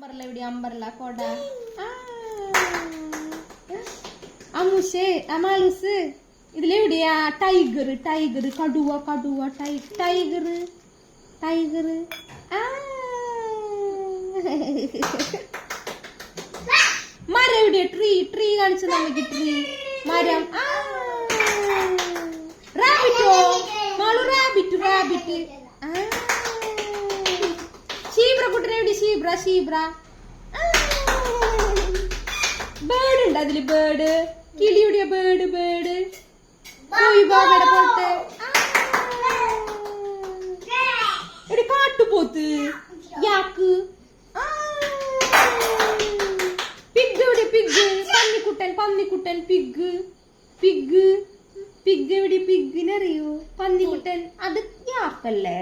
അമ്പർല എവിടെ അമ്പർല കൊട അമുഷേ അമാലുസ് ഇതിലെവിടെയാ tiger tiger കടുവ കടുവ ടൈഗർ ടൈഗർ മരം എവിടെയാ ട്രീ ട്രീ കാണിച്ചു നമുക്ക് ട്രീ മരം റാബിറ്റോ മാളു റാബിറ്റ് റാബിറ്റ് ഷീബ്ര കുട്ടനെ എവിടെ ഷീബ്ര ഷീബ്ര ബേർഡ് ഉണ്ട് അതില് ബേർഡ് കിളിയുടെ ബേർഡ് ബേർഡ് കോഴി ബാബയുടെ പോലത്തെ എവിടെ കാട്ടുപോത്ത് യാക്ക് പിഗ് എവിടെ പിഗ് പന്നിക്കുട്ടൻ പന്നിക്കുട്ടൻ പിഗ് പിഗ് പിഗ് എവിടെ പിഗിനറിയോ പന്നിക്കുട്ടൻ അത് യാക്കല്ലേ